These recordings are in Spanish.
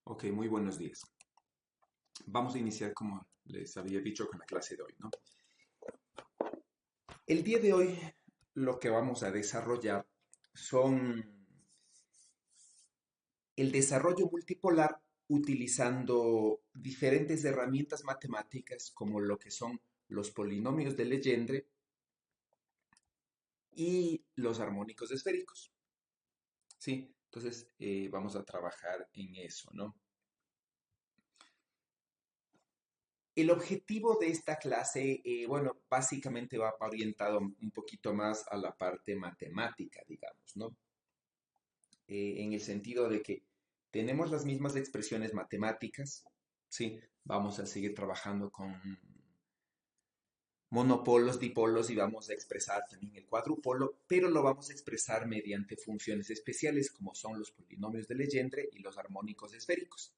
Ok, muy buenos días. Vamos a iniciar como les había dicho con la clase de hoy, ¿no? El día de hoy lo que vamos a desarrollar son el desarrollo multipolar utilizando diferentes herramientas matemáticas como lo que son los polinomios de Legendre y los armónicos esféricos, ¿sí? Entonces vamos a trabajar en eso, ¿no? El objetivo de esta clase, bueno, básicamente va orientado un poquito más a la parte matemática, digamos, ¿no? En el sentido de que tenemos las mismas expresiones matemáticas, ¿sí? Vamos a seguir trabajando con monopolos, dipolos y vamos a expresar también el cuadrupolo, pero lo vamos a expresar mediante funciones especiales como son los polinomios de Legendre y los armónicos esféricos.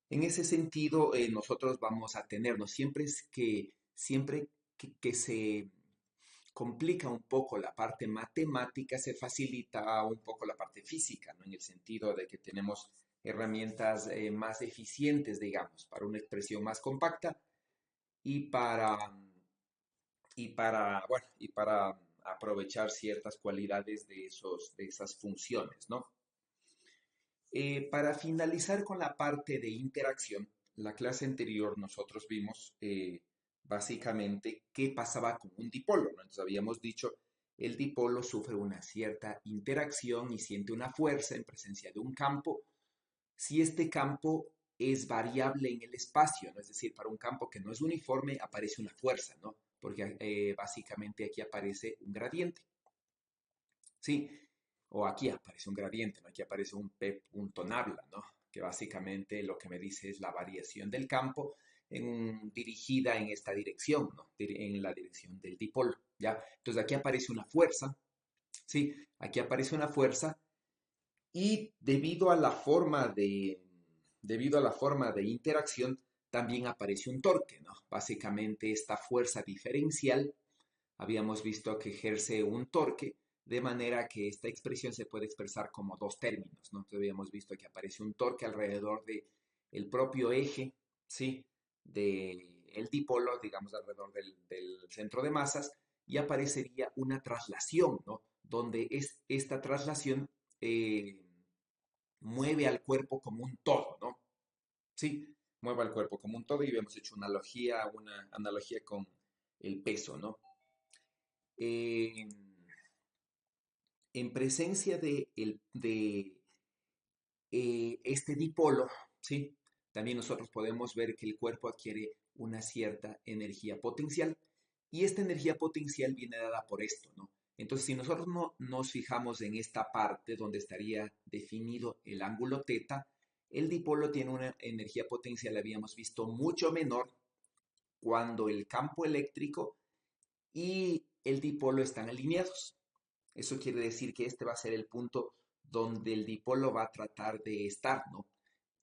En ese sentido, nosotros vamos a tenernos siempre que se complica un poco la parte matemática, se facilita un poco la parte física, ¿no? En el sentido de que tenemos herramientas más eficientes, digamos, para una expresión más compacta y para aprovechar ciertas cualidades de esas funciones, ¿no? Para finalizar con la parte de interacción, la clase anterior nosotros vimos básicamente qué pasaba con un dipolo, ¿no? Entonces habíamos dicho, el dipolo sufre una cierta interacción y siente una fuerza en presencia de un campo si este campo es variable en el espacio, ¿no? Es decir, para un campo que no es uniforme aparece una fuerza, ¿no? Porque básicamente aquí aparece un gradiente, ¿sí? O aquí aparece un gradiente, ¿no? Aquí aparece un P punto nabla, ¿no? Que básicamente lo que me dice es la variación del campo dirigida en esta dirección, ¿no? En la dirección del dipolo, ¿ya? Entonces aquí aparece una fuerza, ¿sí? Aquí aparece una fuerza y debido a la forma de interacción, también aparece un torque, ¿no? Básicamente esta fuerza diferencial habíamos visto que ejerce un torque, de manera que esta expresión se puede expresar como dos términos, ¿no? Entonces habíamos visto que aparece un torque alrededor de el propio eje, ¿sí? Del dipolo, digamos, alrededor del centro de masas, y aparecería una traslación, ¿no? Donde esta traslación eh, mueve al cuerpo como un todo, ¿no? Sí, mueve al cuerpo como un todo y hemos hecho una analogía con el peso, ¿no? Eh, en presencia de este dipolo, ¿sí? También nosotros podemos ver que el cuerpo adquiere una cierta energía potencial y esta energía potencial viene dada por esto, ¿no? Entonces, si nosotros no nos fijamos en esta parte donde estaría definido el ángulo teta, el dipolo tiene una energía potencial, habíamos visto, mucho menor cuando el campo eléctrico y el dipolo están alineados. Eso quiere decir que este va a ser el punto donde el dipolo va a tratar de estar, ¿no?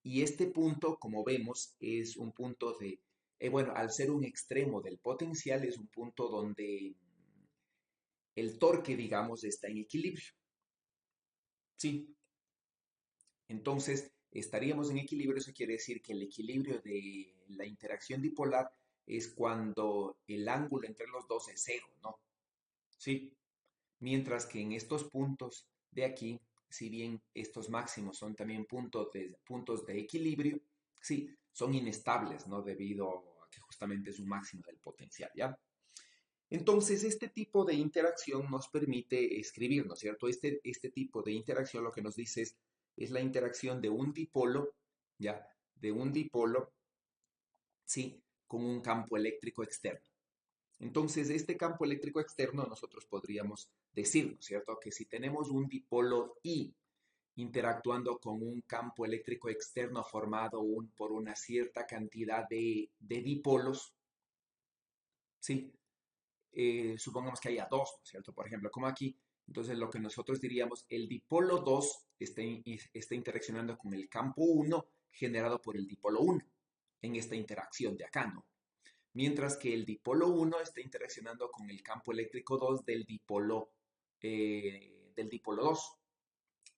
Y este punto, como vemos, es un punto bueno, al ser un extremo del potencial, es un punto donde el torque, digamos, está en equilibrio. Sí, entonces estaríamos en equilibrio, eso quiere decir que el equilibrio de la interacción dipolar es cuando el ángulo entre los dos es cero, ¿no? Sí, mientras que en estos puntos de aquí, si bien estos máximos son también puntos de equilibrio, sí, son inestables, ¿no? Debido a que justamente es un máximo del potencial, ¿ya? Entonces, este tipo de interacción nos permite escribir, ¿no es cierto? Este tipo de interacción lo que nos dice es la interacción de un dipolo, ¿ya? De un dipolo, sí, con un campo eléctrico externo. Entonces, este campo eléctrico externo nosotros podríamos decir, ¿no es cierto?, que si tenemos un dipolo I interactuando con un campo eléctrico externo formado por una cierta cantidad de dipolos, ¿sí? Supongamos que haya dos, ¿no es cierto? Por ejemplo, como aquí, entonces lo que nosotros diríamos, el dipolo 2 está interaccionando con el campo uno generado por el dipolo uno en esta interacción de acá, ¿no? Mientras que el dipolo uno está interaccionando con el campo eléctrico 2 del dipolo 2.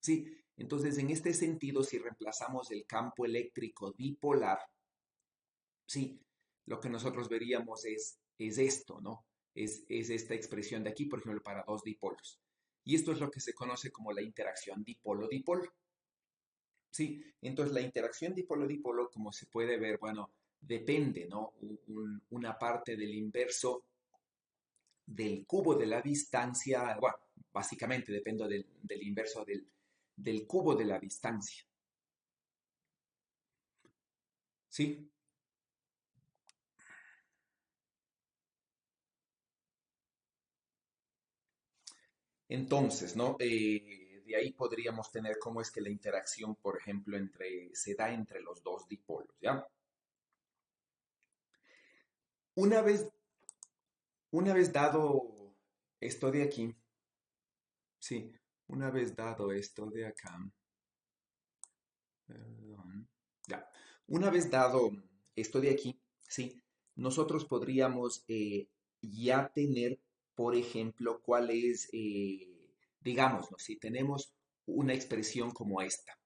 Sí, Entonces, en este sentido, si reemplazamos el campo eléctrico dipolar, sí, lo que nosotros veríamos es esto, ¿no? Es esta expresión de aquí, por ejemplo, para dos dipolos. Y esto es lo que se conoce como la interacción dipolo-dipolo. Sí, entonces la interacción dipolo-dipolo, como se puede ver, bueno, depende, ¿no? Una parte del inverso del cubo de la distancia, bueno, básicamente depende del inverso del cubo de la distancia. ¿Sí? Entonces, ¿no? De ahí podríamos tener cómo es que la interacción, por ejemplo, se da entre los dos dipolos, ¿ya? Una vez, una vez dado esto de aquí, sí, una vez dado esto de acá, perdón, ya, una vez dado esto de aquí, sí, nosotros podríamos ya tener, por ejemplo, cuál es, digamos, ¿no? Si tenemos una expresión como esta,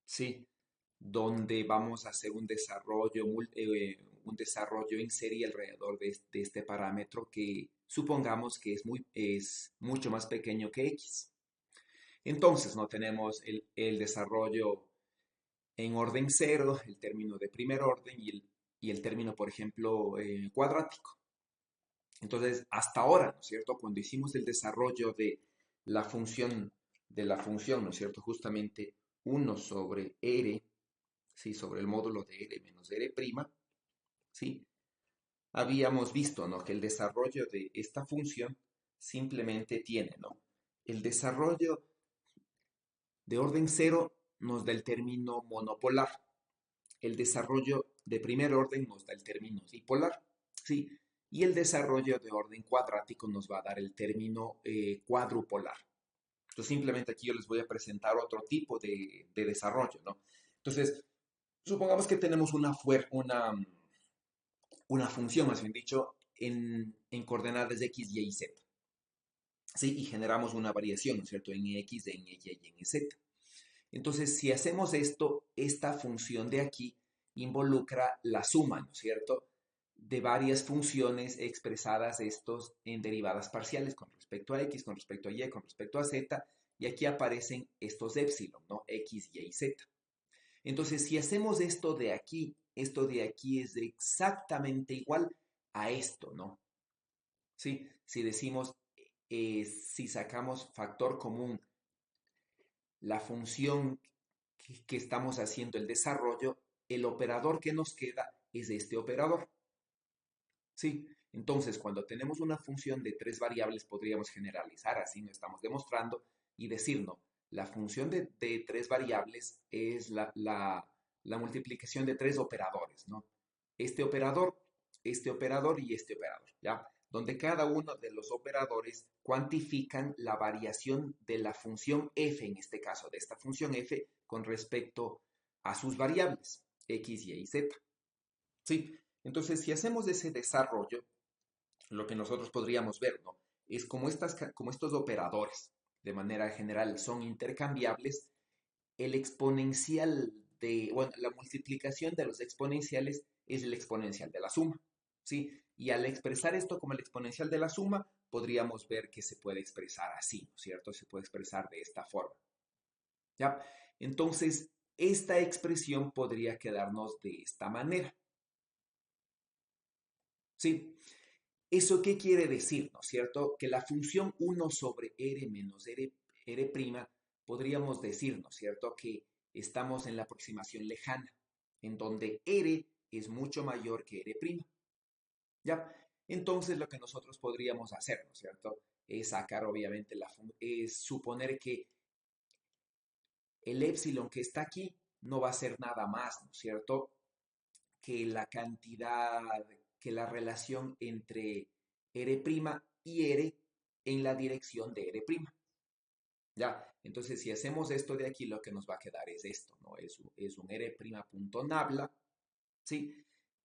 sí, donde vamos a hacer un desarrollo en serie alrededor de este parámetro que supongamos que es mucho más pequeño que x. Entonces, no tenemos el desarrollo en orden cero, el término de primer orden y el término, por ejemplo, cuadrático. Entonces, hasta ahora, ¿no es cierto? Cuando hicimos el desarrollo la función, de la función, ¿no es cierto? Justamente uno sobre r, ¿sí? Sobre el módulo de r menos r', ¿sí? Habíamos visto, ¿no? Que el desarrollo de esta función simplemente tiene, ¿no? El desarrollo de orden cero nos da el término monopolar. El desarrollo de primer orden nos da el término dipolar, ¿sí? Y el desarrollo de orden cuadrático nos va a dar el término cuadrupolar. Entonces, simplemente aquí yo les voy a presentar otro tipo de desarrollo, ¿no? Entonces, supongamos que tenemos una función, más bien dicho, en coordenadas x, y z. ¿Sí? Y generamos una variación, ¿no es cierto? En x, en y y en z. Entonces, si hacemos esto, esta función de aquí involucra la suma, ¿no es cierto? De varias funciones expresadas estos en derivadas parciales con respecto a x, con respecto a y, con respecto a z, y aquí aparecen estos épsilon, ¿no? X, y z. Entonces, si hacemos esto de aquí es exactamente igual a esto, ¿no? ¿Sí? Si decimos, si sacamos factor común, la función que estamos haciendo el desarrollo, el operador que nos queda es este operador. ¿Sí? Entonces, cuando tenemos una función de tres variables, podríamos generalizar, así no estamos demostrando, y decir, no, la función de tres variables es la multiplicación de tres operadores, ¿no? Este operador y este operador, ¿ya? Donde cada uno de los operadores cuantifican la variación de la función f, en este caso, de esta función f, con respecto a sus variables, x, y z. ¿Sí? Entonces, si hacemos ese desarrollo, lo que nosotros podríamos ver, ¿no? Es como estos operadores, de manera general, son intercambiables, el exponencial bueno, la multiplicación de los exponenciales es el exponencial de la suma, ¿sí? Y al expresar esto como el exponencial de la suma, podríamos ver que se puede expresar así, ¿no es cierto? Se puede expresar de esta forma, ¿ya? Entonces, esta expresión podría quedarnos de esta manera, ¿sí? ¿Eso qué quiere decir, no es cierto? Que la función uno sobre r menos r', podríamos decir, ¿no es cierto? Que estamos en la aproximación lejana, en donde r es mucho mayor que r', ¿ya? Entonces lo que nosotros podríamos hacer, ¿no es cierto? Es sacar obviamente es suponer que el épsilon que está aquí no va a ser nada más, ¿no es cierto? Que la cantidad, que la relación entre R' y R en la dirección de R'. ¿Ya? Entonces, si hacemos esto de aquí, lo que nos va a quedar es esto, ¿no? Es un R'.nabla, ¿sí?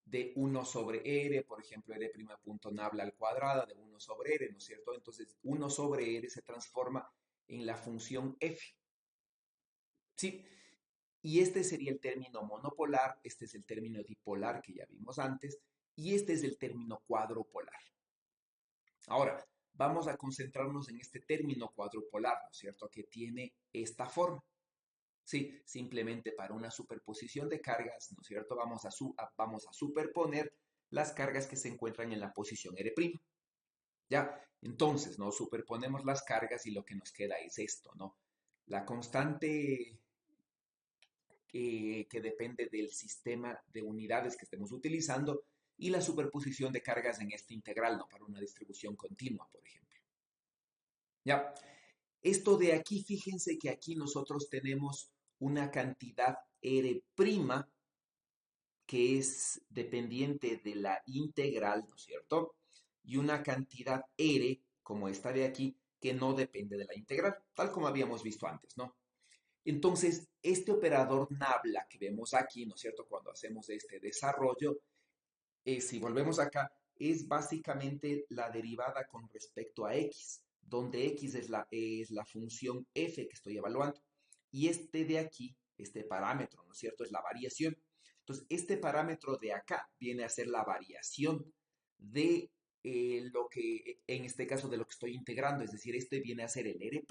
De uno sobre R, por ejemplo, R'.nabla al cuadrado de uno sobre R, ¿no es cierto? Entonces, uno sobre R se transforma en la función f, ¿sí? Y este sería el término monopolar, este es el término dipolar que ya vimos antes, y este es el término cuadropolar. Ahora, vamos a concentrarnos en este término cuadropolar, ¿no es cierto?, que tiene esta forma. Sí, simplemente para una superposición de cargas, ¿no es cierto? Vamos a superponer las cargas que se encuentran en la posición R'. ¿Ya? Entonces, ¿no? Superponemos las cargas y lo que nos queda es esto, ¿no? La constante que depende del sistema de unidades que estemos utilizando y la superposición de cargas en este integral, ¿no? Para una distribución continua, por ejemplo. ¿Ya? Esto de aquí, fíjense que aquí nosotros tenemos una cantidad R' que es dependiente de la integral, ¿no es cierto? Y una cantidad R, como esta de aquí, que no depende de la integral, tal como habíamos visto antes, ¿no? Entonces, este operador nabla que vemos aquí, ¿no es cierto? Cuando hacemos este desarrollo, si volvemos acá, es básicamente la derivada con respecto a x, donde x es la función f que estoy evaluando. Y este de aquí, este parámetro, ¿no es cierto? Es la variación. Entonces, este parámetro de acá viene a ser la variación de lo que, en este caso, de lo que estoy integrando. Es decir, este viene a ser el R'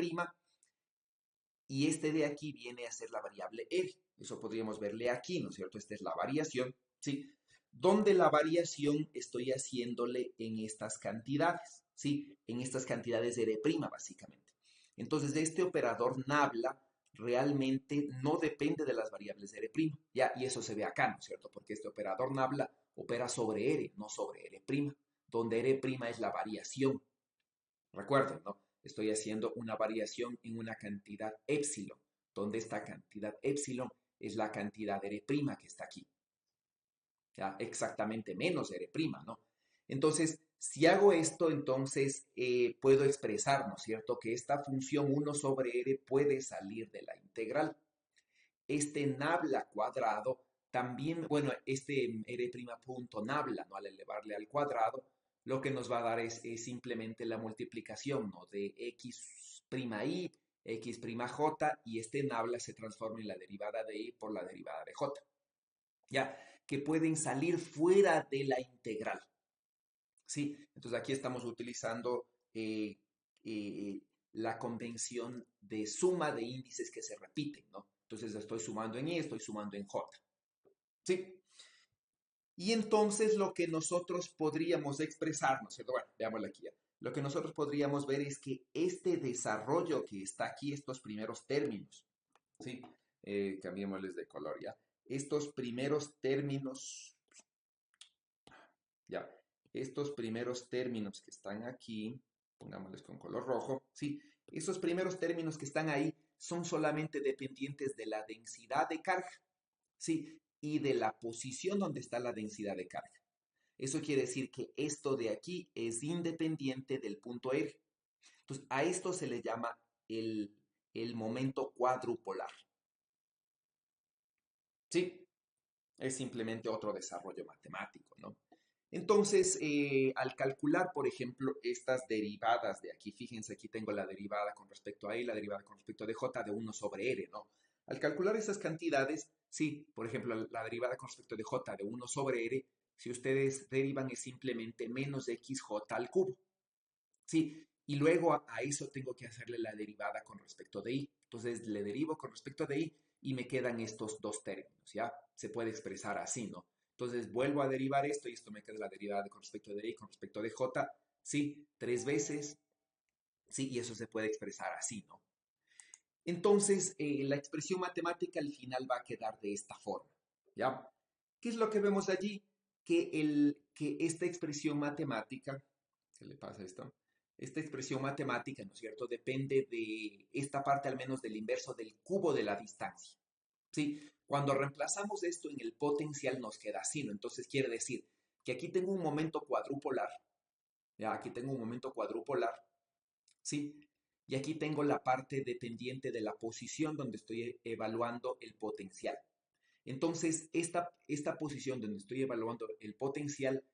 y este de aquí viene a ser la variable R. Eso podríamos verle aquí, ¿no es cierto? Esta es la variación, ¿sí? Donde la variación estoy haciéndole en estas cantidades, ¿sí? En estas cantidades R', básicamente. Entonces, este operador nabla realmente no depende de las variables R', ¿ya? Y eso se ve acá, ¿no es cierto? Porque este operador nabla opera sobre R, no sobre R', donde R' es la variación. Recuerden, ¿no? Estoy haciendo una variación en una cantidad épsilon, donde esta cantidad épsilon es la cantidad R' que está aquí. ¿Ya? Exactamente menos R', ¿no? Entonces, si hago esto, entonces puedo expresar, ¿no es cierto?, que esta función 1 sobre R puede salir de la integral. Este nabla cuadrado también, bueno, este R' punto nabla, ¿no? Al elevarle al cuadrado, lo que nos va a dar es simplemente la multiplicación, ¿no? De x'I, x'J, y este nabla se transforma en la derivada de I por la derivada de J. ¿Ya? Que pueden salir fuera de la integral. ¿Sí? Entonces aquí estamos utilizando eh, la convención de suma de índices que se repiten, ¿no? Entonces estoy sumando en I, estoy sumando en J. ¿Sí? Y entonces lo que nosotros podríamos expresar, ¿no es cierto? Bueno, veámoslo aquí ya. Lo que nosotros podríamos ver es que este desarrollo que está aquí, estos primeros términos, ¿sí? Cambiémosles de color ya. Estos primeros términos, ya, estos primeros términos que están aquí, pongámosles con color rojo, ¿sí? Esos primeros términos que están ahí son solamente dependientes de la densidad de carga, ¿sí? Y de la posición donde está la densidad de carga. Eso quiere decir que esto de aquí es independiente del punto R. Entonces, a esto se le llama el momento cuadrupolar. ¿Sí? Es simplemente otro desarrollo matemático, ¿no? Entonces, al calcular, por ejemplo, estas derivadas de aquí, fíjense, aquí tengo la derivada con respecto a I, la derivada con respecto de J de 1 sobre R, ¿no? Al calcular esas cantidades, sí, por ejemplo, la derivada con respecto de J de 1 sobre R, si ustedes derivan es simplemente menos xj al cubo, ¿sí? Y luego a eso tengo que hacerle la derivada con respecto de I. Entonces, le derivo con respecto de I y me quedan estos dos términos, ¿ya? Se puede expresar así, ¿no? Entonces vuelvo a derivar esto y esto me queda la derivada con respecto de I, con respecto de J, sí, 3 veces, sí, y eso se puede expresar así, ¿no? Entonces, la expresión matemática al final va a quedar de esta forma, ¿ya? ¿Qué es lo que vemos allí? Que esta expresión matemática, ¿qué le pasa a esto? Esta expresión matemática, ¿no es cierto?, depende de esta parte al menos del inverso del cubo de la distancia. ¿Sí? Cuando reemplazamos esto en el potencial nos queda así, ¿no? Entonces quiere decir que aquí tengo un momento cuadrupolar, ya, aquí tengo un momento cuadrupolar, ¿sí? Y aquí tengo la parte dependiente de la posición donde estoy evaluando el potencial. Entonces, esta posición donde estoy evaluando el potencial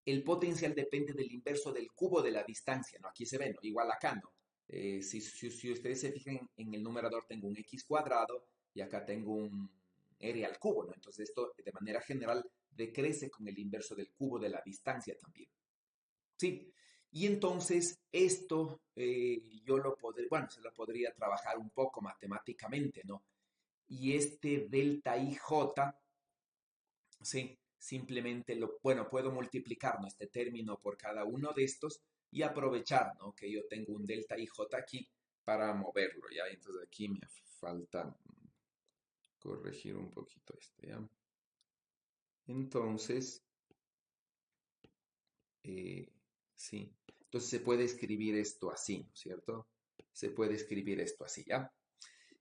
depende del inverso del cubo de la distancia, ¿no? Aquí se ve, ¿no? Igual acá, ¿no? Si ustedes se fijan en el numerador tengo un x cuadrado y acá tengo un r al cubo, ¿no? Entonces esto de manera general decrece con el inverso del cubo de la distancia también. ¿Sí? Y entonces esto yo lo podría, bueno, se lo podría trabajar un poco matemáticamente, ¿no? Y este delta IJ, ¿sí? Simplemente bueno, puedo multiplicar, ¿no? Este término por cada uno de estos y aprovechar, ¿no? Que yo tengo un delta IJ aquí para moverlo, ¿ya? Entonces aquí me falta corregir un poquito este, ¿ya? Entonces, eh, sí. Entonces se puede escribir esto así, ¿no es cierto? Se puede escribir esto así, ¿ya?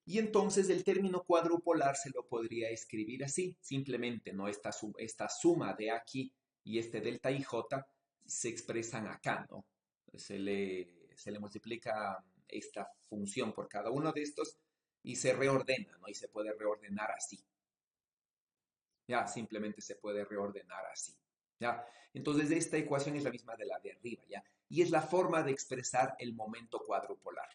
Y entonces el término cuadrupolar se lo podría escribir así, simplemente, ¿no? Esta suma de aquí y este delta IJ se expresan acá, ¿no? Se le multiplica esta función por cada uno de estos y se reordena, ¿no? Y se puede reordenar así. Ya, simplemente se puede reordenar así. ¿Ya? Entonces, esta ecuación es la misma de la de arriba, ¿ya? Y es la forma de expresar el momento cuadrupolar.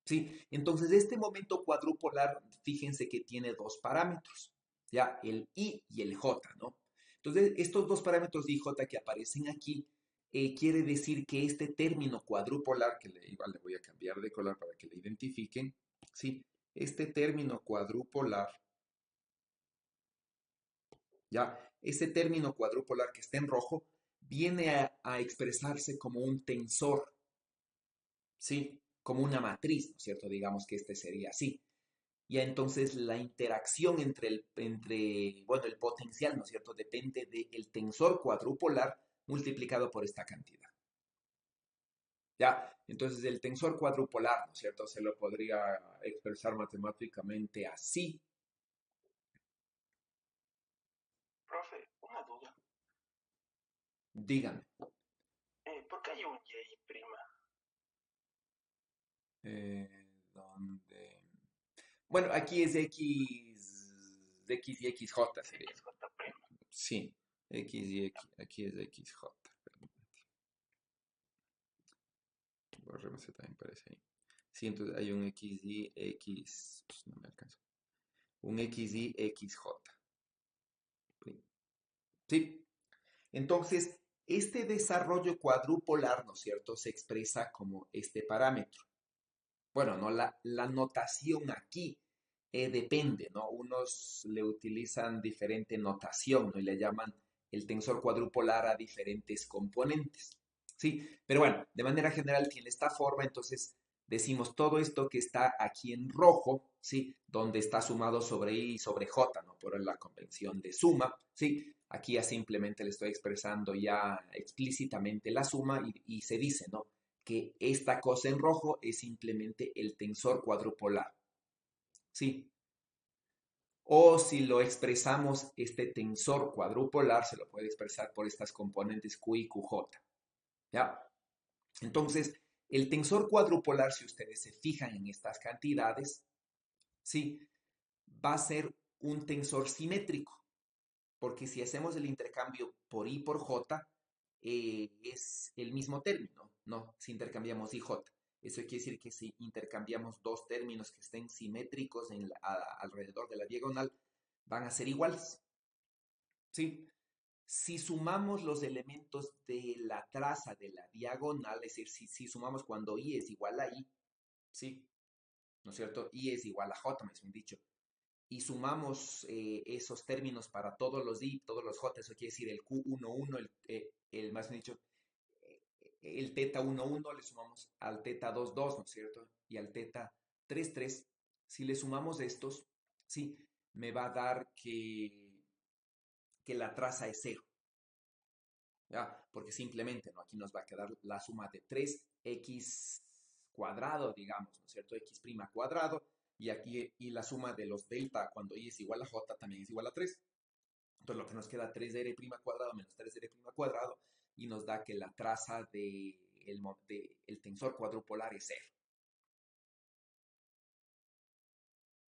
¿Sí? Entonces, este momento cuadrupolar, fíjense que tiene dos parámetros, ¿ya? El I y el J, ¿no? Entonces, estos dos parámetros de IJ que aparecen aquí, quiere decir que este término cuadrupolar, que igual le voy a cambiar de color para que le identifiquen, ¿sí? Este término cuadrupolar, ¿ya? Ese término cuadrupolar que está en rojo, viene a expresarse como un tensor, ¿sí? Como una matriz, ¿no es cierto? Digamos que este sería así. Ya entonces la interacción bueno, el potencial, ¿no es cierto? Depende del tensor cuadrupolar multiplicado por esta cantidad. Ya, entonces el tensor cuadrupolar, ¿no es cierto? Se lo podría expresar matemáticamente así. Profe, una duda. Díganme. ¿Por qué hay un Y prima? Eh, ¿Dónde? Bueno, aquí es X y XJ sería. XJ prima. Sí, X y X, aquí es XJ. Borremos ese también parece ahí. Sí, entonces hay un X y X, pues no me alcanza. Un X y XJ. Sí, entonces este desarrollo cuadrupolar, ¿no es cierto?, se expresa como este parámetro. Bueno, no, la notación aquí depende, ¿no? Unos le utilizan diferente notación, ¿no? Y le llaman el tensor cuadrupolar a diferentes componentes. Sí, pero bueno, de manera general tiene esta forma, entonces decimos todo esto que está aquí en rojo, ¿sí? Donde está sumado sobre I y sobre J, ¿no? Por la convención de suma, ¿sí? Aquí ya simplemente le estoy expresando ya explícitamente la suma y se dice, ¿no? Que esta cosa en rojo es simplemente el tensor cuadrupolar, ¿sí? O si lo expresamos, este tensor cuadrupolar se lo puede expresar por estas componentes Q y QJ, ¿ya? Entonces, el tensor cuadrupolar, si ustedes se fijan en estas cantidades, ¿sí? Va a ser un tensor simétrico, porque si hacemos el intercambio por I por J, es el mismo término, ¿no? Si intercambiamos IJ. Eso quiere decir que si intercambiamos dos términos que estén simétricos alrededor de la diagonal, van a ser iguales, ¿sí? Si sumamos los elementos de la traza de la diagonal, es decir, si sumamos cuando I es igual a I, ¿sí? ¿No es cierto? I es igual a J, me han dicho. Y sumamos esos términos para todos los I, todos los J, eso quiere decir el Q11, más bien dicho, el teta 11 le sumamos al teta 22, ¿no es cierto? Y al teta 33, si le sumamos estos, sí, me va a dar que la traza es cero. ¿Ya? Porque simplemente, ¿no? Aquí nos va a quedar la suma de 3x cuadrado, digamos, ¿no es cierto? X' cuadrado, y aquí, y la suma de los delta cuando y es igual a j también es igual a 3. Entonces lo que nos queda 3r' cuadrado menos 3r' cuadrado, y nos da que la traza el tensor cuadrupolar es 0.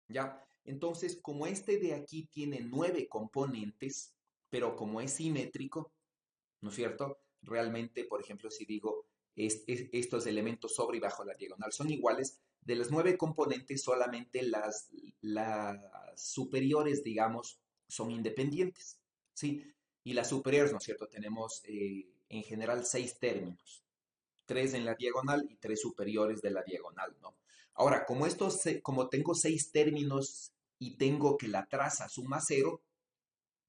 ¿Ya? Entonces, como este de aquí tiene 9 componentes, pero como es simétrico, ¿no es cierto? Realmente, por ejemplo, si digo estos elementos sobre y bajo la diagonal son iguales, de las 9 componentes, solamente las superiores, digamos, son independientes, ¿sí? Y las superiores, ¿no es cierto? Tenemos en general 6 términos, 3 en la diagonal y 3 superiores de la diagonal, ¿no? Ahora, como tengo 6 términos y tengo que la traza suma 0,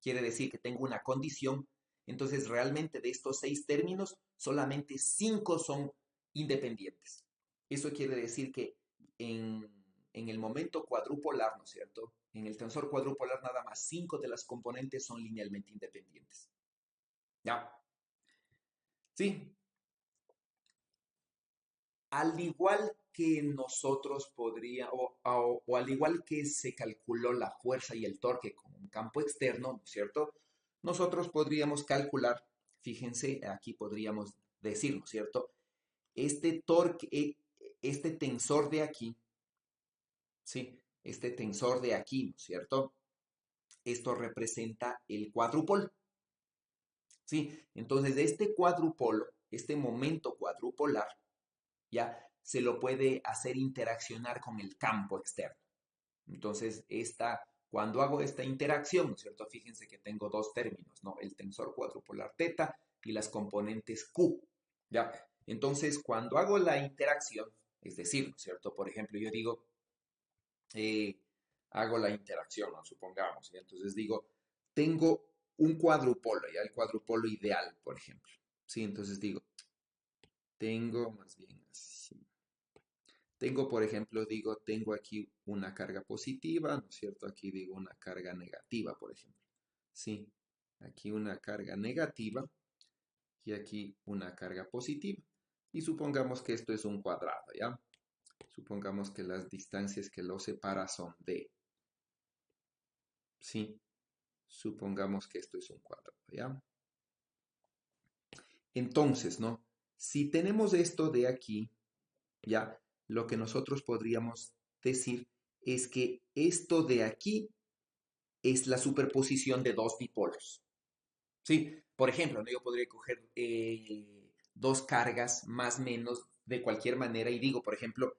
quiere decir que tengo una condición, entonces realmente de estos 6 términos, solamente 5 son independientes. Eso quiere decir que en, en el momento cuadrupolar, ¿no es cierto? En el tensor cuadrupolar nada más 5 de las componentes son linealmente independientes. ¿Ya? Sí. Al igual que nosotros o al igual que se calculó la fuerza y el torque con un campo externo, ¿no es cierto? Nosotros podríamos calcular, fíjense, aquí podríamos decir, ¿no es cierto? Este torque, este tensor de aquí, ¿sí? Este tensor de aquí, ¿no es cierto? Esto representa el cuadrupolo, ¿sí? Entonces, este cuadrupolo, este momento cuadrupolar, ya se lo puede hacer interaccionar con el campo externo. Entonces, cuando hago esta interacción, ¿no es cierto? Fíjense que tengo dos términos, ¿no? El tensor cuadrupolar teta y las componentes Q, ¿ya? Entonces, cuando hago la interacción, es decir, ¿no es cierto? Por ejemplo, yo digo, eh, hago la interacción, ¿no? Supongamos, ¿ya? Entonces digo, tengo un cuadrupolo, ¿ya? El cuadrupolo ideal, por ejemplo, ¿sí? Entonces digo, tengo más bien así. Tengo, por ejemplo, tengo aquí una carga positiva, ¿no es cierto? Aquí digo una carga negativa, por ejemplo. Sí, aquí una carga negativa y aquí una carga positiva. Y supongamos que esto es un cuadrado, ¿ya? Supongamos que las distancias que lo separa son D. Sí, supongamos que esto es un cuadrado, ¿ya? Entonces, ¿no? Si tenemos esto de aquí, ¿ya? Lo que nosotros podríamos decir es que esto de aquí es la superposición de dos dipolos. ¿Sí? Por ejemplo, ¿no? Yo podría coger dos cargas más o menos de cualquier manera y digo, por ejemplo,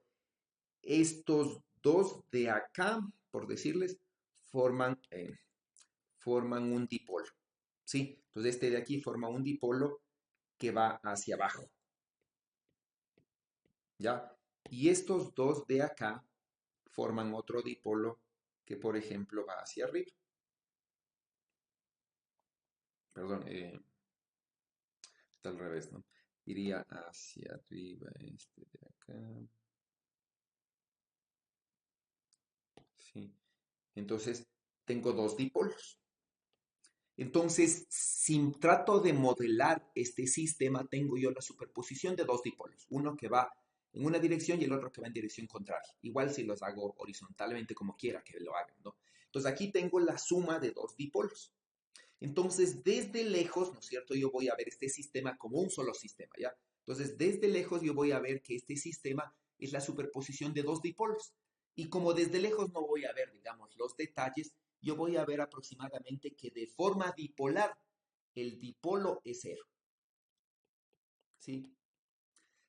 estos dos de acá, por decirles, forman un dipolo. ¿Sí? Entonces este de aquí forma un dipolo que va hacia abajo. ¿Ya? Y estos dos de acá forman otro dipolo que, por ejemplo, va hacia arriba. Perdón, está al revés, ¿no? Iría hacia arriba este de acá. Sí. Entonces, tengo dos dipolos. Entonces, si trato de modelar este sistema, tengo yo la superposición de dos dipolos. Uno que va en una dirección y el otro que va en dirección contraria. Igual si los hago horizontalmente como quiera que lo hagan, ¿no? Entonces, aquí tengo la suma de dos dipolos. Entonces, desde lejos, ¿no es cierto? Yo voy a ver este sistema como un solo sistema, ¿ya? Entonces, desde lejos yo voy a ver que este sistema es la superposición de dos dipolos. Y como desde lejos no voy a ver, digamos, los detalles, yo voy a ver aproximadamente que de forma dipolar el dipolo es cero, ¿sí?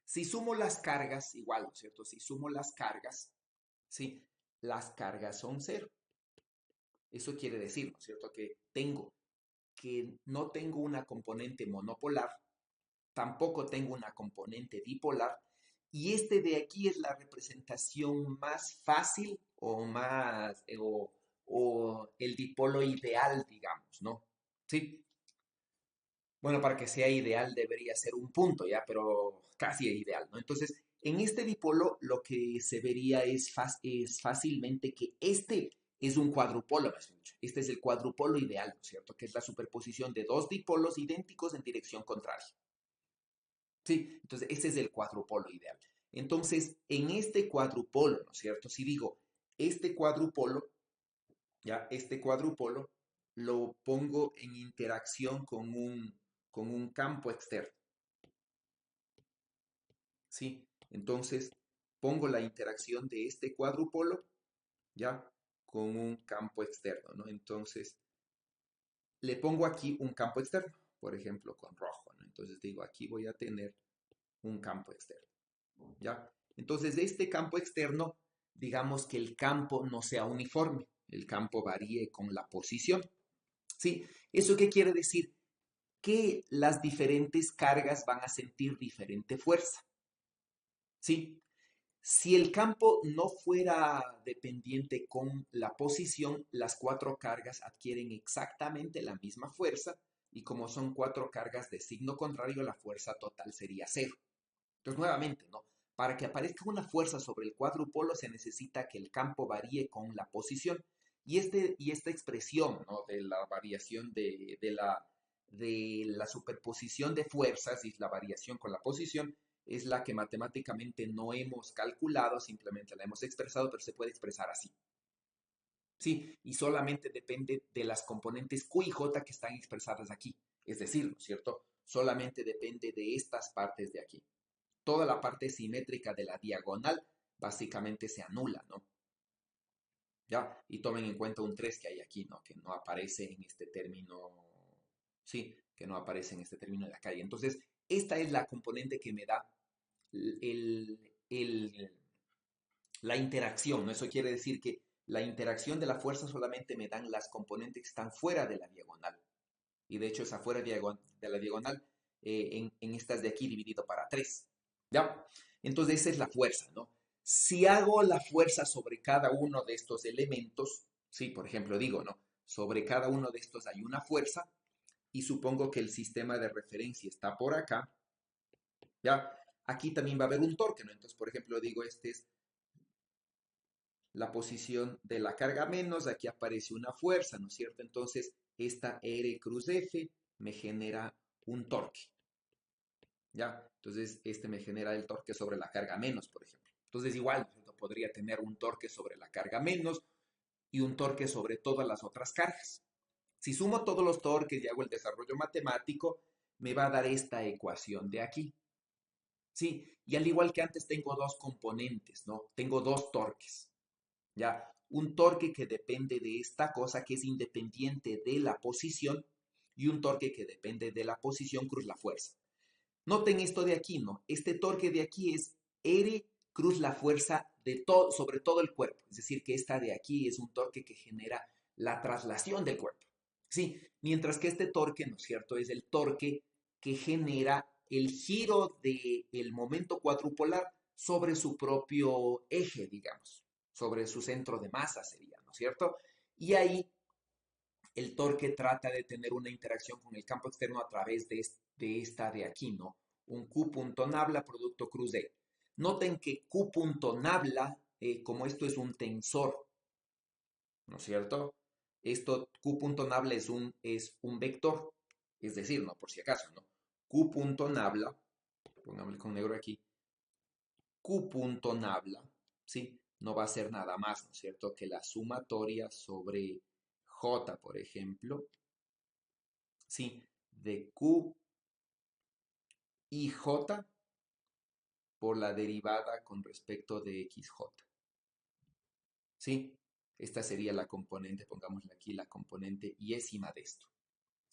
Si sumo las cargas, igual, ¿no es cierto? Si sumo las cargas, ¿sí? Las cargas son cero. Eso quiere decir, ¿no es cierto? Que no tengo una componente monopolar, tampoco tengo una componente dipolar, y este de aquí es la representación más fácil o el dipolo ideal, digamos, ¿no? Sí. Bueno, para que sea ideal debería ser un punto, ¿ya? Pero casi es ideal, ¿no? Entonces, en este dipolo lo que se vería es fácilmente que este es un cuadrupolo, más bien dicho. Este es el cuadrupolo ideal, ¿no es cierto? Que es la superposición de dos dipolos idénticos en dirección contraria. Sí, entonces ese es el cuadrupolo ideal. Entonces, en este cuadrupolo, ¿no es cierto? Si digo, este cuadrupolo, ya, este cuadrupolo lo pongo en interacción con un campo externo, ¿sí? Entonces, pongo la interacción de este cuadrupolo, ya, con un campo externo, ¿no? Entonces, le pongo aquí un campo externo, por ejemplo, con rojo, ¿no? Entonces digo, aquí voy a tener un campo externo, ¿ya? Entonces, de este campo externo, digamos que el campo no sea uniforme, el campo varíe con la posición. ¿Sí? ¿Eso qué quiere decir? Que las diferentes cargas van a sentir diferente fuerza. ¿Sí? Si el campo no fuera dependiente con la posición, las cuatro cargas adquieren exactamente la misma fuerza y como son cuatro cargas de signo contrario, la fuerza total sería cero. Entonces, nuevamente, ¿no? Para que aparezca una fuerza sobre el cuadrupolo se necesita que el campo varíe con la posición. Y esta expresión, ¿no? De la variación de la superposición de fuerzas y la variación con la posición es la que matemáticamente no hemos calculado, simplemente la hemos expresado, pero se puede expresar así. Sí, y solamente depende de las componentes Q y J que están expresadas aquí. Es decir, ¿no es cierto? Solamente depende de estas partes de aquí. Toda la parte simétrica de la diagonal básicamente se anula, ¿no? ¿Ya? Y tomen en cuenta un 3 que hay aquí, ¿no? Que no aparece en este término, sí, que no aparece en este término de acá. Y entonces, esta es la componente que me da el, el, la interacción, ¿no? Eso quiere decir que la interacción de la fuerza solamente me dan las componentes que están fuera de la diagonal. Y de hecho es afuera de la diagonal en estas de aquí dividido para 3. ¿Ya? Entonces esa es la fuerza, ¿no? Si hago la fuerza sobre cada uno de estos elementos, sí, por ejemplo digo, ¿no? Sobre cada uno de estos hay una fuerza y supongo que el sistema de referencia está por acá, ¿ya? Aquí también va a haber un torque, ¿no? Entonces, por ejemplo, digo, este es la posición de la carga menos, aquí aparece una fuerza, ¿no es cierto? Entonces, esta R cruz F me genera un torque, ¿ya? Entonces, este me genera el torque sobre la carga menos, por ejemplo. Entonces, igual, ¿no? Podría tener un torque sobre la carga menos y un torque sobre todas las otras cargas. Si sumo todos los torques y hago el desarrollo matemático, me va a dar esta ecuación de aquí. Sí, y al igual que antes tengo dos componentes, ¿no? Tengo dos torques. ¿Ya? Un torque que depende de esta cosa que es independiente de la posición y un torque que depende de la posición cruz la fuerza. Noten esto de aquí, ¿no? Este torque de aquí es R cruz la fuerza de sobre todo el cuerpo. Es decir, que esta de aquí es un torque que genera la traslación del cuerpo. Sí, mientras que este torque, ¿no es cierto?, es el torque que genera el giro del momento cuadrupolar sobre su propio eje, digamos, sobre su centro de masa sería, ¿no es cierto? Y ahí el torque trata de tener una interacción con el campo externo a través de esta de aquí, ¿no? Un Q punto nabla producto cruz D. Noten que Q punto nabla, como esto es un tensor, ¿no es cierto? Esto, Q punto nabla es un vector, es decir, ¿no? Por si acaso, ¿no? Q punto nabla, pongámosle con negro aquí, Q punto nabla, ¿sí? No va a ser nada más, ¿no es cierto? Que la sumatoria sobre J, por ejemplo, ¿sí? De Q y J por la derivada con respecto de XJ, ¿sí? Esta sería la componente, pongámosle aquí, la componente yésima de esto.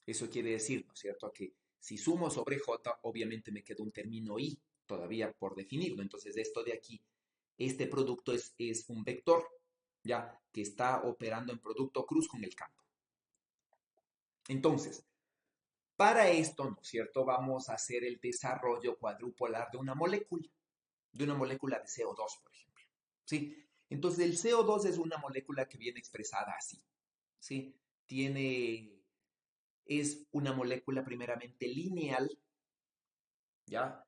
Eso quiere decir, ¿no es cierto?, que si sumo sobre J, obviamente me queda un término I todavía por definirlo. Entonces, esto de aquí, este producto es un vector, ¿ya? Que está operando en producto cruz con el campo. Entonces, para esto, ¿no es cierto?, vamos a hacer el desarrollo cuadrupolar de una molécula de CO2, por ejemplo. ¿Sí? Entonces, el CO2 es una molécula que viene expresada así. ¿Sí? Es una molécula primeramente lineal, ¿ya?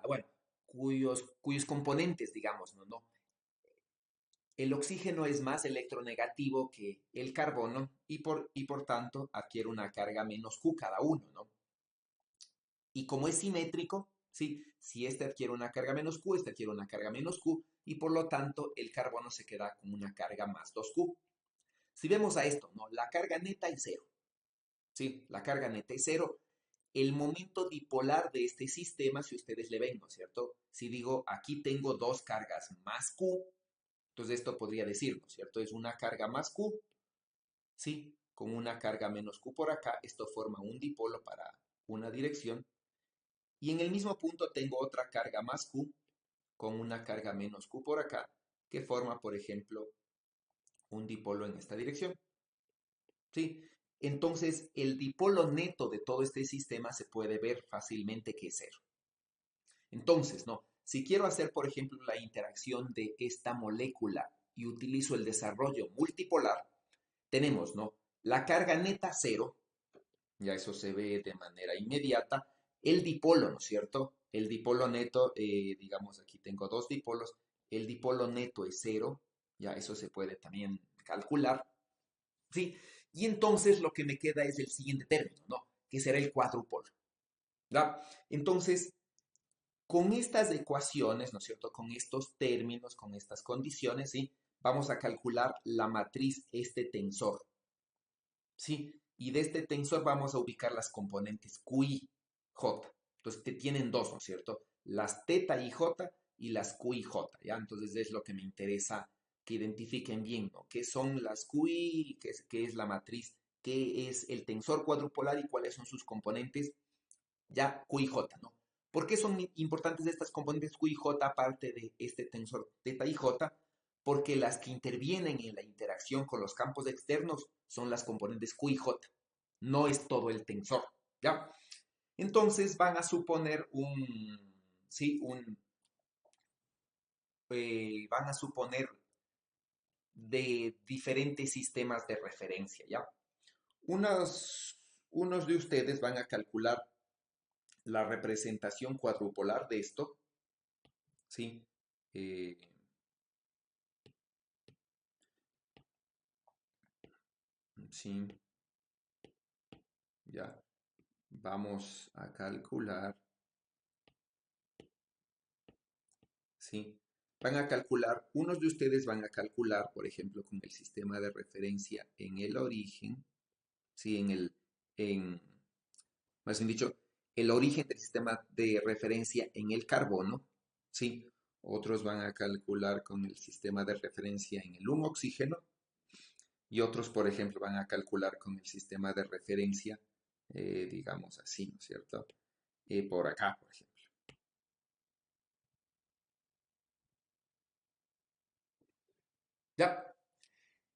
Bueno, cuyos componentes, digamos, ¿no? El oxígeno es más electronegativo que el carbono y por tanto adquiere una carga menos Q cada uno, ¿no? Y como es simétrico, ¿sí? Si este adquiere una carga menos Q, este adquiere una carga menos Q, y por lo tanto el carbono se queda con una carga más 2Q. Si vemos a esto, ¿no? La carga neta es cero, ¿sí? La carga neta es cero. El momento dipolar de este sistema, si ustedes le ven, ¿no es cierto? Si digo, aquí tengo dos cargas más Q, entonces esto podría decir, ¿no es cierto? Es una carga más Q, ¿sí? Con una carga menos Q por acá, esto forma un dipolo para una dirección. Y en el mismo punto tengo otra carga más Q con una carga menos Q por acá, que forma, por ejemplo, un dipolo en esta dirección. ¿Sí? Entonces, el dipolo neto de todo este sistema se puede ver fácilmente que es cero. Entonces, ¿no? Si quiero hacer, por ejemplo, la interacción de esta molécula y utilizo el desarrollo multipolar, tenemos, ¿no? La carga neta cero, ya eso se ve de manera inmediata, el dipolo, ¿no es cierto? El dipolo neto, digamos, aquí tengo dos dipolos, el dipolo neto es cero, ya eso se puede también calcular, ¿sí? Y entonces lo que me queda es el siguiente término, ¿no? Que será el cuádrupolo, ¿ya? Entonces, con estas ecuaciones, ¿no es cierto? Con estos términos, con estas condiciones, ¿sí? Vamos a calcular la matriz, este tensor, ¿sí? Y de este tensor vamos a ubicar las componentes Q y J. Entonces, te tienen dos, ¿no es cierto? Las teta y J y las Q y J, ¿ya? Entonces, es lo que me interesa que identifiquen bien, ¿no? ¿Qué son las Q y qué es la matriz? ¿Qué es el tensor cuadrupolar y cuáles son sus componentes? Ya Q y J, ¿no? ¿Por qué son importantes estas componentes Q y J aparte de este tensor teta y J? Porque las que intervienen en la interacción con los campos externos son las componentes Q y J, no es todo el tensor, ¿ya? Entonces van a suponer sí, van a suponer de diferentes sistemas de referencia, ¿ya? Unos de ustedes van a calcular la representación cuadrupolar de esto, ¿sí? Eh, sí, ya. Vamos a calcular, ¿sí? Van a calcular, unos de ustedes van a calcular, por ejemplo, con el sistema de referencia en el origen, ¿sí? Más bien dicho, el origen del sistema de referencia en el carbono, ¿sí? Otros van a calcular con el sistema de referencia en el 1 oxígeno y otros, por ejemplo, van a calcular con el sistema de referencia, digamos así, ¿no es cierto? Por acá, por ejemplo. Ya,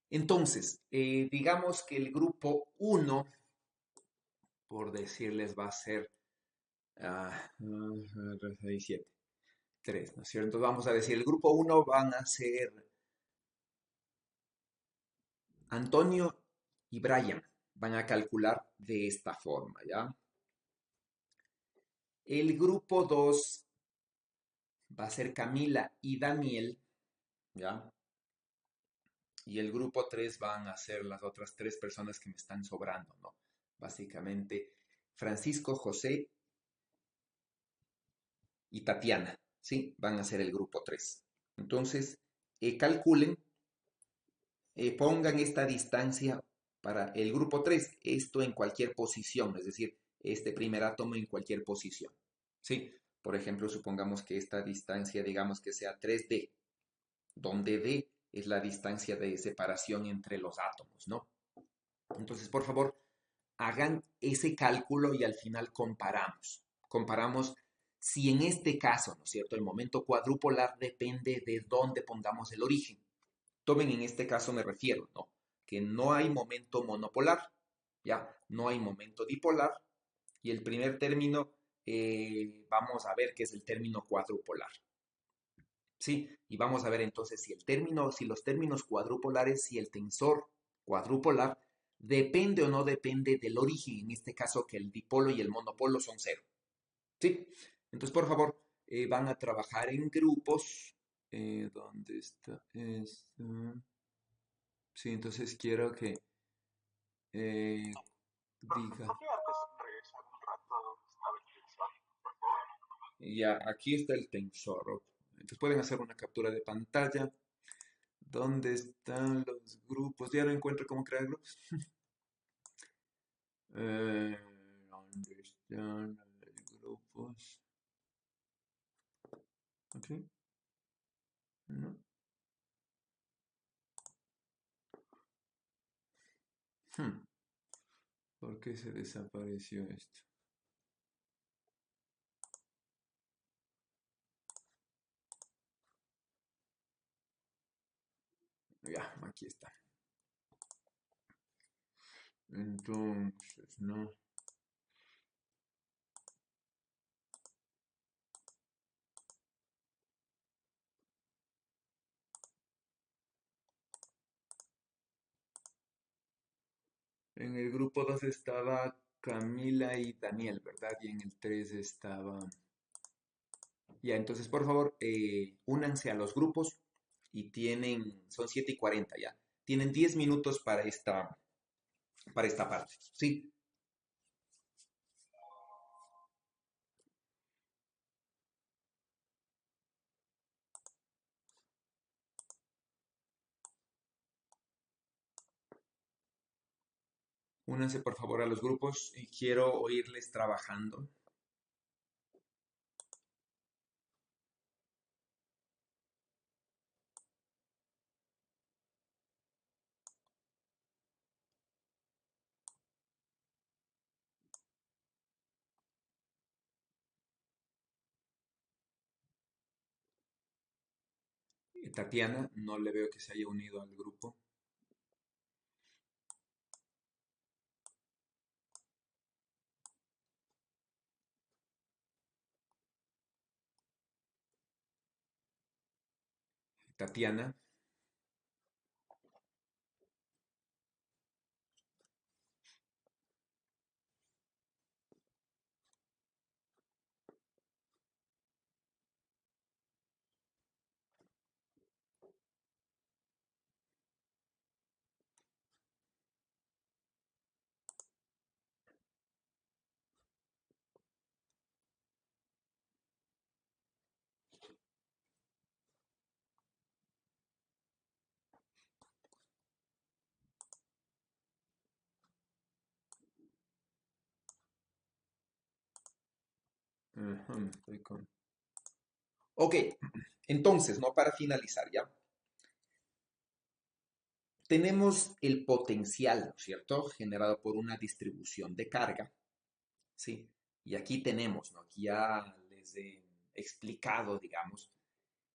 entonces, digamos que el grupo uno, por decirles, va a ser 7, 3, ¿no es cierto? Entonces vamos a decir, el grupo uno van a ser Antonio y Brian. Van a calcular de esta forma, ¿ya? El grupo 2 va a ser Camila y Daniel, ¿ya? Y el grupo 3 van a ser las otras tres personas que me están sobrando, ¿no? Básicamente, Francisco, José y Tatiana, ¿sí? Van a ser el grupo 3. Entonces, calculen, pongan esta distancia para el grupo 3, esto en cualquier posición, es decir, este primer átomo en cualquier posición, ¿sí? Por ejemplo, supongamos que esta distancia, digamos que sea 3D, donde D es la distancia de separación entre los átomos, ¿no? Entonces, por favor, hagan ese cálculo y al final comparamos. Comparamos si en este caso, ¿no es cierto?, el momento cuadrupolar depende de dónde pongamos el origen. Tomen en este caso me refiero, ¿no? Que no hay momento monopolar, ¿ya? No hay momento dipolar. Y el primer término, vamos a ver que es el término cuadrupolar. ¿Sí? Y vamos a ver entonces si los términos cuadrupolares, si el tensor cuadrupolar depende o no depende del origen, en este caso que el dipolo y el monopolo son cero. ¿Sí? Entonces, por favor, van a trabajar en grupos. ¿Dónde está esto? Sí, entonces quiero que Profe, diga. ¿podría antes regresar un rato a donde estaba el tensor, por favor? Ya, aquí está el tensor. Ok. Entonces pueden hacer una captura de pantalla. ¿Dónde están los grupos? Ya no encuentro cómo crear grupos. ¿Dónde están los grupos? Ok, no. Hmm, ¿Por qué se desapareció esto? Ya, aquí está. Entonces, no. En el grupo 2 estaba Camila y Daniel, ¿verdad? Y en el 3 estaba... Ya, entonces, por favor, únanse a los grupos y son 7:40 ya. Tienen 10 minutos para esta parte. Sí, únanse por favor a los grupos y quiero oírles trabajando. Tatiana, no le veo que se haya unido al grupo. Tatiana, ajá, estoy con... Ok, entonces, ¿no? Para finalizar ya, tenemos el potencial, ¿no es cierto? Generado por una distribución de carga, ¿sí? Y aquí tenemos, ¿no? Aquí ya les he explicado, digamos,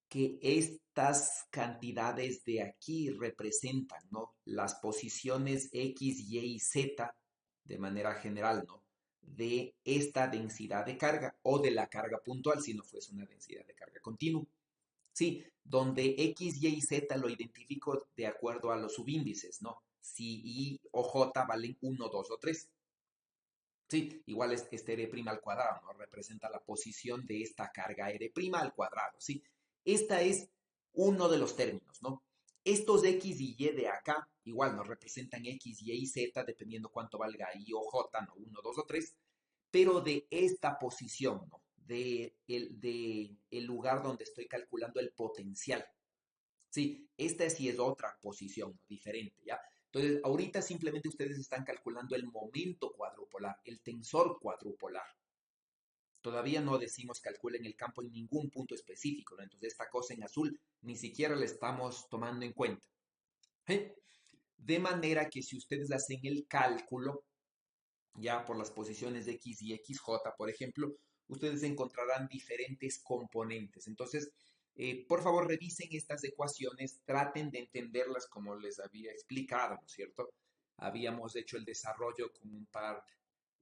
que estas cantidades de aquí representan, ¿no? Las posiciones X, Y y Z de manera general, ¿no? De esta densidad de carga o de la carga puntual si no fuese una densidad de carga continua. Sí, donde X, Y y Z lo identifico de acuerdo a los subíndices, ¿no? Si Y o J valen uno, 2 o 3. Sí, igual es este R' al cuadrado, ¿no? Representa la posición de esta carga R' al cuadrado, ¿sí? Esta es uno de los términos, ¿no? Estos X y Y de acá, igual nos representan X, Y y Z, dependiendo cuánto valga Y o J, ¿no? Uno, 2 o 3, pero de esta posición, ¿no? De el lugar donde estoy calculando el potencial. Sí, esta sí es otra posición, ¿no? Diferente, ¿ya? Entonces, ahorita simplemente ustedes están calculando el momento cuadrupolar, el tensor cuadrupolar. Todavía no decimos calculen el campo en ningún punto específico, ¿no? Entonces, esta cosa en azul ni siquiera la estamos tomando en cuenta. ¿Eh? De manera que si ustedes hacen el cálculo, ya por las posiciones de X y XJ, por ejemplo, ustedes encontrarán diferentes componentes. Entonces, por favor, revisen estas ecuaciones, traten de entenderlas como les había explicado, ¿no es cierto? Habíamos hecho el desarrollo con un par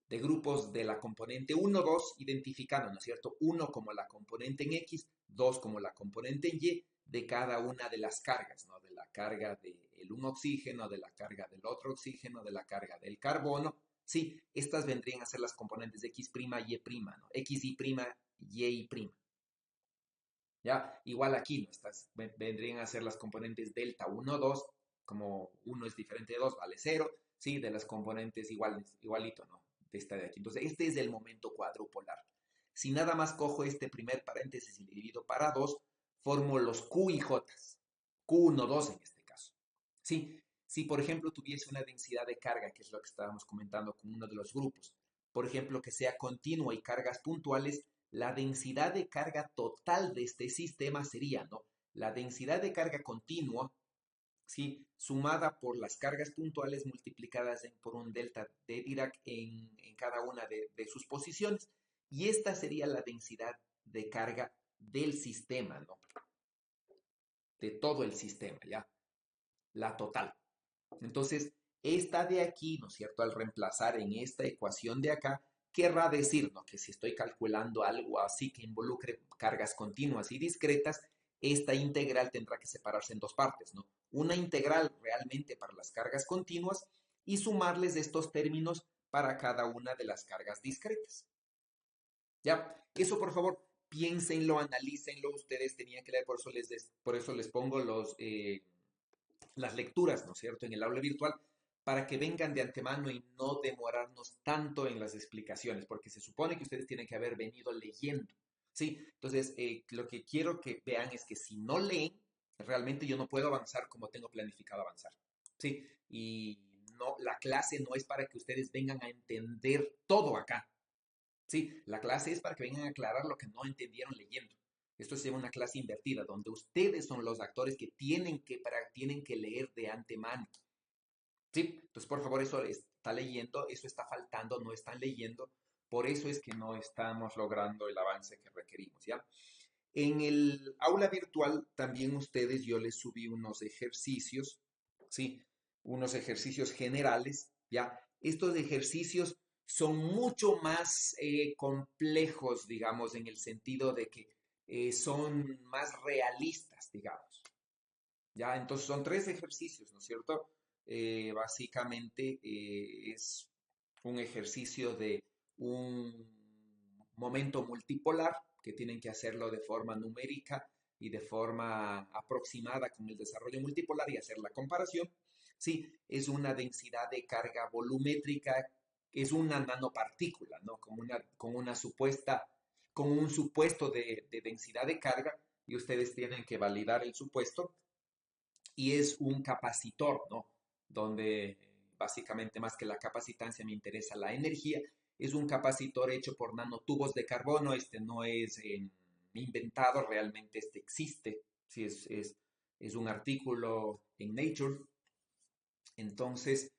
de grupos de la componente 1, 2, identificando, ¿no es cierto? 1 como la componente en X, 2 como la componente en Y de cada una de las cargas, ¿no? De la carga del un oxígeno, de la carga del otro oxígeno, de la carga del carbono. Sí, estas vendrían a ser las componentes de X', Y', ¿no? X, Y', Y'. ¿Ya? Igual aquí, ¿no? Estas vendrían a ser las componentes delta 1, 2, como 1 es diferente de 2, vale 0, ¿sí? De las componentes igualito, ¿no? De esta de aquí. Entonces, este es el momento cuadrupolar. Si nada más cojo este primer paréntesis y le divido para 2, formo los Q y J. Q1, 2 en este caso. ¿Sí? Si, por ejemplo, tuviese una densidad de carga, que es lo que estábamos comentando con uno de los grupos, por ejemplo, que sea continua y cargas puntuales, la densidad de carga total de este sistema sería, ¿no? La densidad de carga continua, ¿sí? Sumada por las cargas puntuales multiplicadas por un delta de Dirac en cada una de sus posiciones. Y esta sería la densidad de carga del sistema, ¿no? De todo el sistema, ¿ya? la total. Entonces, esta de aquí, ¿no es cierto? Al reemplazar en esta ecuación de acá, querrá decir, ¿no? Que si estoy calculando algo así que involucre cargas continuas y discretas, esta integral tendrá que separarse en dos partes, ¿no? Una integral realmente para las cargas continuas y sumarles estos términos para cada una de las cargas discretas. ¿Ya? Eso, por favor, piénsenlo, analícenlo. Ustedes tenían que leer, por eso les pongo las lecturas, ¿no es cierto?, en el aula virtual, para que vengan de antemano y no demorarnos tanto en las explicaciones, porque se supone que ustedes tienen que haber venido leyendo, ¿sí? Entonces, lo que quiero que vean es que si no leen, realmente yo no puedo avanzar como tengo planificado avanzar, ¿sí? Y no, la clase no es para que ustedes vengan a entender todo acá, ¿sí? La clase es para que vengan a aclarar lo que no entendieron leyendo. Esto se llama una clase invertida, donde ustedes son los actores que tienen que leer de antemano. ¿Sí? Entonces, por favor, eso está leyendo, eso está faltando, no están leyendo. Por eso es que no estamos logrando el avance que requerimos, ¿ya? En el aula virtual también ustedes, yo les subí unos ejercicios, ¿sí? Unos ejercicios generales, ¿ya? Estos ejercicios son mucho más complejos, digamos, en el sentido de que son más realistas, digamos, ¿ya? Entonces son tres ejercicios, ¿no es cierto? Básicamente es un ejercicio de un momento multipolar que tienen que hacerlo de forma numérica y de forma aproximada con el desarrollo multipolar y hacer la comparación. Sí, es una densidad de carga volumétrica, es una nanopartícula, ¿no? Con un supuesto de densidad de carga y ustedes tienen que validar el supuesto y es un capacitor, ¿no? Donde básicamente más que la capacitancia me interesa la energía. Es un capacitor hecho por nanotubos de carbono, este no es inventado, realmente este existe, sí, es un artículo en Nature, entonces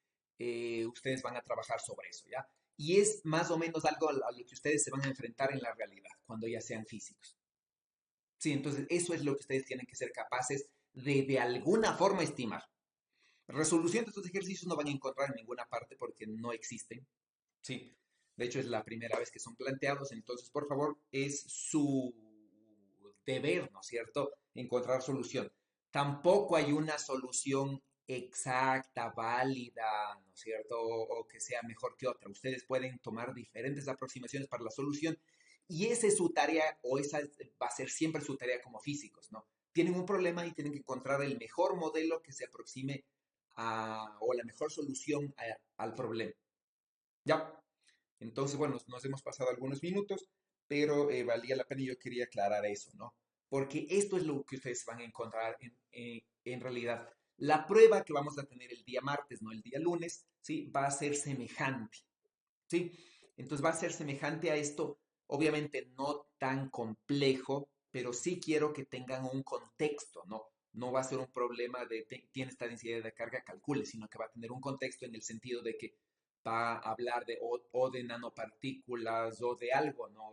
ustedes van a trabajar sobre eso, ¿ya? Y es más o menos algo a lo que ustedes se van a enfrentar en la realidad, cuando ya sean físicos. Sí, entonces eso es lo que ustedes tienen que ser capaces de alguna forma estimar. Resolución de estos ejercicios no van a encontrar en ninguna parte porque no existen. Sí, de hecho es la primera vez que son planteados, entonces por favor es su deber, ¿no es cierto?, encontrar solución. Tampoco hay una solución exacta, válida, ¿no es cierto?, o que sea mejor que otra. Ustedes pueden tomar diferentes aproximaciones para la solución y esa es su tarea o esa va a ser siempre su tarea como físicos, ¿no? Tienen un problema y tienen que encontrar el mejor modelo que se aproxime o la mejor solución al problema. ¿Ya? Entonces, bueno, nos hemos pasado algunos minutos, pero valía la pena y yo quería aclarar eso, ¿no? Porque esto es lo que ustedes van a encontrar en realidad. La prueba que vamos a tener el día martes, no el día lunes, ¿sí? Va a ser semejante, ¿sí? Entonces va a ser semejante a esto, obviamente no tan complejo, pero sí quiero que tengan un contexto, ¿no? No va a ser un problema de tiene esta densidad de carga, calcule, sino que va a tener un contexto en el sentido de que va a hablar de o de nanopartículas o de algo, ¿no?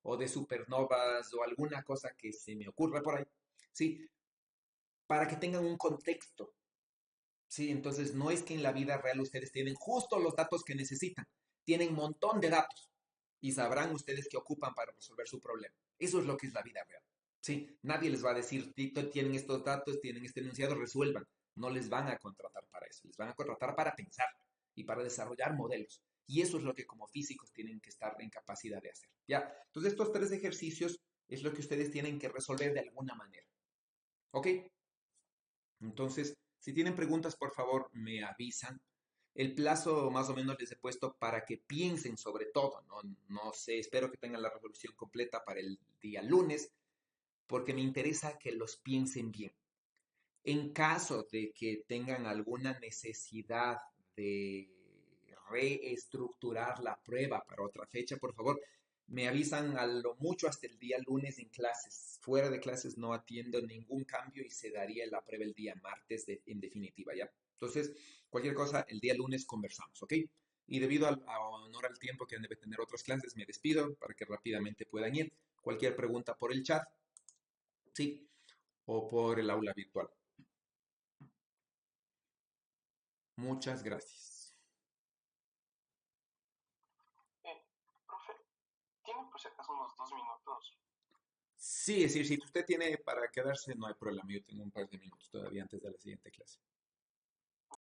O de supernovas o alguna cosa que se me ocurra por ahí, ¿sí? Para que tengan un contexto, ¿sí? Entonces no es que en la vida real ustedes tienen justo los datos que necesitan, tienen un montón de datos y sabrán ustedes qué ocupan para resolver su problema. Eso es lo que es la vida real. Sí, nadie les va a decir, tienen estos datos, tienen este enunciado, resuelvan. No les van a contratar para eso, les van a contratar para pensar y para desarrollar modelos. Y eso es lo que como físicos tienen que estar en capacidad de hacer. ¿Ya? Entonces estos tres ejercicios es lo que ustedes tienen que resolver de alguna manera. ¿Ok? Entonces, si tienen preguntas, por favor, me avisan. El plazo más o menos les he puesto para que piensen sobre todo, ¿no? No sé, espero que tengan la resolución completa para el día lunes, porque me interesa que los piensen bien. En caso de que tengan alguna necesidad de reestructurar la prueba para otra fecha, por favor, me avisan a lo mucho hasta el día lunes en clases. Fuera de clases no atiendo ningún cambio y se daría la prueba el día martes en definitiva, ¿ya? Entonces, cualquier cosa, el día lunes conversamos, ¿ok? Y debido a honor al tiempo que debe tener otras clases, me despido para que rápidamente puedan ir. Cualquier pregunta por el chat, ¿sí? O por el aula virtual. Muchas gracias. Profe, ¿tiene por si acaso unos 2 minutos? Sí, es decir, si usted tiene para quedarse, no hay problema. Yo tengo un par de minutos todavía antes de la siguiente clase.